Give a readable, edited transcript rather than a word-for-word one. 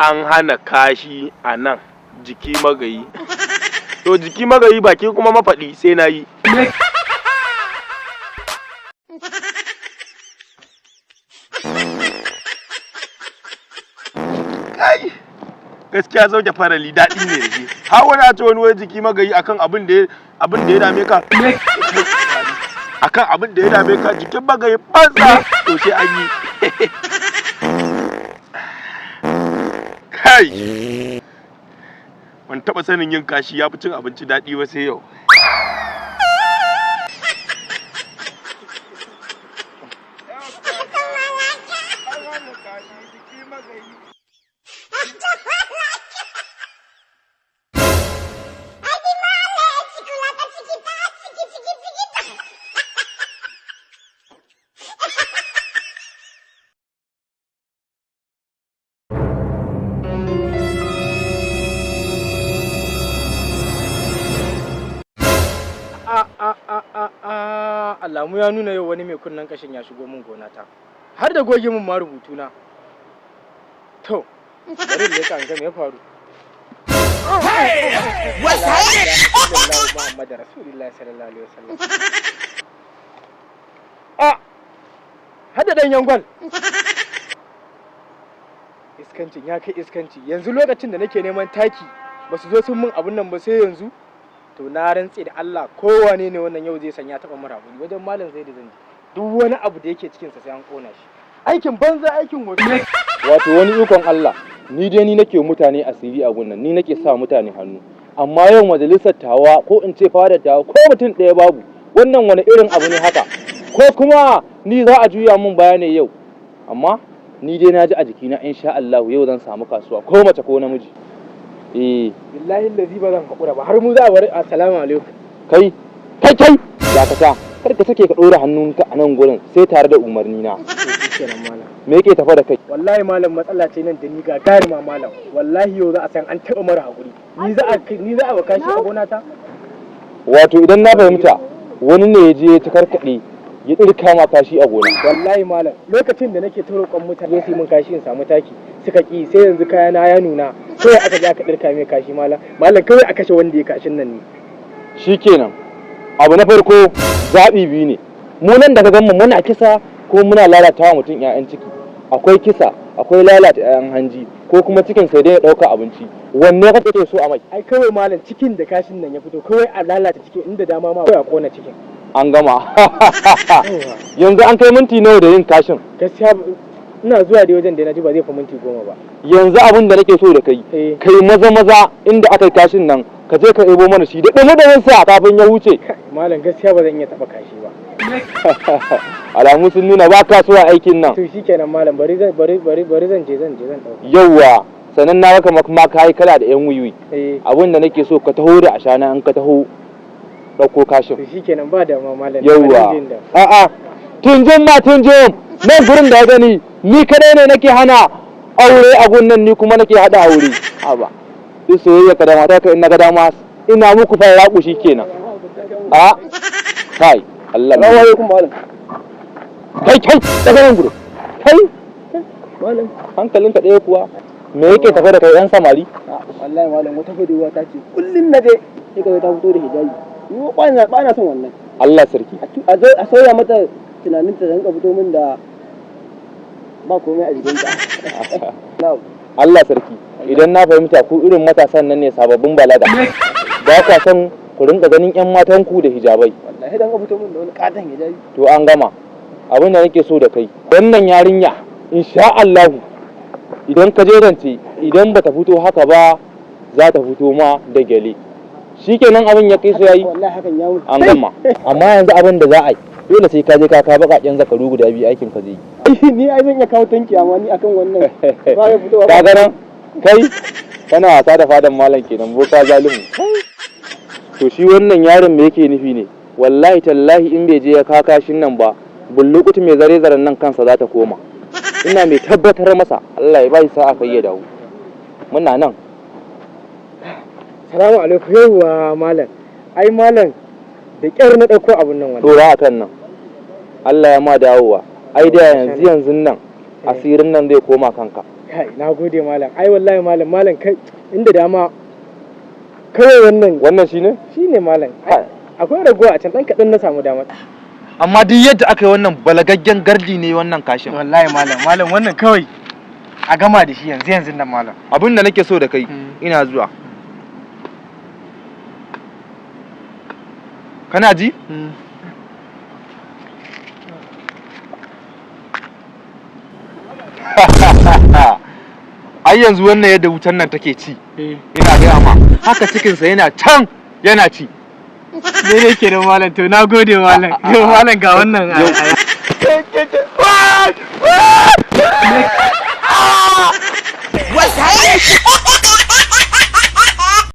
an hana kashi a nan jiki magayi. To jiki magayi baki kuma mafaɗi sai na yi. Kai gaskiya sauke farali daɗi ne da shi. Har wani a ce wani jiki magayi akan abin da ya dame ka. Akan abin da ya dame ka jikin magayi banza to sai an yi. Kai ban taɓa sanin yin kashi ya fi cin abinci daɗi ba sai yau. Alamu ya nuna yau wani mai kunnen kashin ya shigo min gonata har da goge min ma rubutuna. To bari in leka ga me ya faru. Muhammad Rasulullahi sallallahu alaihi wasallam. Hada dan yangwal. Iskancin ya kai iskanci. Yanzu lokacin da nake neman taki ba su zo sun min abun nan ba sai yanzu. To na rantse da Allah kowane ne wannan yau zai sanya taɓa mara guri wajen malam zai da zanji duk wani abu da yake cikinsa sai an ƙona shi. Aikin banza aikin wani. Wato wani ikon Allah ni dai ni nake mutane asiri a gunnan ni nake sa mutane hannu amma yau majalisar tawa ko in ce fadar tawa ko mutum ɗaya babu wannan wani irin abu ne haka ko kuma ni za a juya min bayani yau amma ni dai na ji a jikina insha Allah yau zan samu kasuwa ko mace ko namiji. Billahi allazi ba zan hakura ba har mu za a bari. Assalamu alaikum. Kai dakata kar ka sake ka ɗora hannunka a nan gurin sai tare da umarni na. Me yake tafa da kai? Wallahi malam matsala ce nan da ni ga gari ma malam wallahi yau za a san an taɓa mara hakuri ni za a baka shi a gona ta. Wato idan na fahimta wani ne ya je ta karkaɗe ya ɗirka ma kashi a gona. Wallahi malam lokacin da nake ta roƙon mutane su yi min kashi in samu taki suka ƙi sai yanzu kayana ya nuna sai aka je aka ɗirka mai kashi malam kawai a kashe wanda ya kashin nan ne. Shikenan abu na farko zaɓi biyu ne mu nan da ka gan mu muna kisa ko muna lalata wa mutum 'ya'yan ciki akwai kisa akwai lalata 'ya'yan hanji ko kuma cikin sai dai ya ɗauka abinci wanne ka kake so a mai? Ai kawai malam cikin da kashin nan ya fito kawai a lalata cikin inda dama ma kawai a kona cikin. An gama. Yanzu an kai minti nawa da yin kashin? Gaskiya ina zuwa da wajen da na ji ba zai fi minti 10 ba. Yanzu abin da nake so da kai kai maza inda aka yi kashin nan ka je ka ebo mana shi da ɗan sa kafin ya huce. Malam gaskiya ba zan iya taɓa kashi ba. Alamu sun nuna ba ka so a aikin nan. To shikenan malam bari zan je ɗauka. Yawwa sannan na raka ma ka yi kala da yan wiwi. Abin da nake so ka taho da ashana in ka taho ɗauko kashin. To shikenan ba da ma malam. Yawwa tunjin nan gurin da ya gani ni kadai ne nake hana aure a gunnan ni kuma nake hada aure. Haba duk soyayya ka da mata ka in na ga dama ina muku fara ku shikenan. Kai Allah. Assalamu alaikum malam. Kai daga nan gurin. Kai malam hankalinka ɗaya kuwa me yake tafe da kai yan samari? Wallahi malam wata budurwa ta ce kullun naje sai ka ta fito da hijabi. Ni ba na son wannan. Allah sarki. A sauya mata tunanin ta zanka fito min da ba komai a jikinta. Allah sarki idan na fahimta ku irin matasan nan ne sababbin balaga ba ka san ku rinka ganin yan matan ku da hijabai. Wallahi dan ka fito min da wani katon hijabi. To an gama abin da nake so da kai wannan yarinya insha Allah idan ka je rance idan bata fito haka ba za ta fito ma da gele shikenan abin ya kai so yayi. Wallahi hakan ya wuce an gama amma yanzu abin da za a yi dole sai ka je ka kawo bakaken zakaru guda biyu aikin ka zai yi. Ni ai zan iya kawo tanki amma ni akan wannan ba ya fitowa. Ka ga nan kai kana wasa da fadan malam kenan boka zalimu. To shi wannan yaron me yake nufi ne wallahi tallahi in bai je ya kaka shin nan ba bullukutu mai zare-zaren nan kansa za ta koma. Ina mai tabbatar masa Allah ya ba shi sa'a kai ya dawo. Muna nan. Salamu alaikum yawwa malam. Ai malam da kyar na dauko abun nan wannan. Dora akan nan. Allah ya ma dawowa. Ai da yanzu nan asirin nan zai koma kanka. kai na gode malam ai wallahi malam kai inda dama kawai wannan shine malam akwai ragowa a can dan kadan na samu dama amma duk yadda aka yi wannan balagaggen gardi ne wannan kashin wallahi malam wannan kawai a gama da shi yanzu nan malam abin da nake so da kai ina zuwa kana ji ai yanzu wannan yadda wutan nan take ci ina gaya ma haka cikinsa yana can yana ci ne ke da malam to na gode malam ga wannan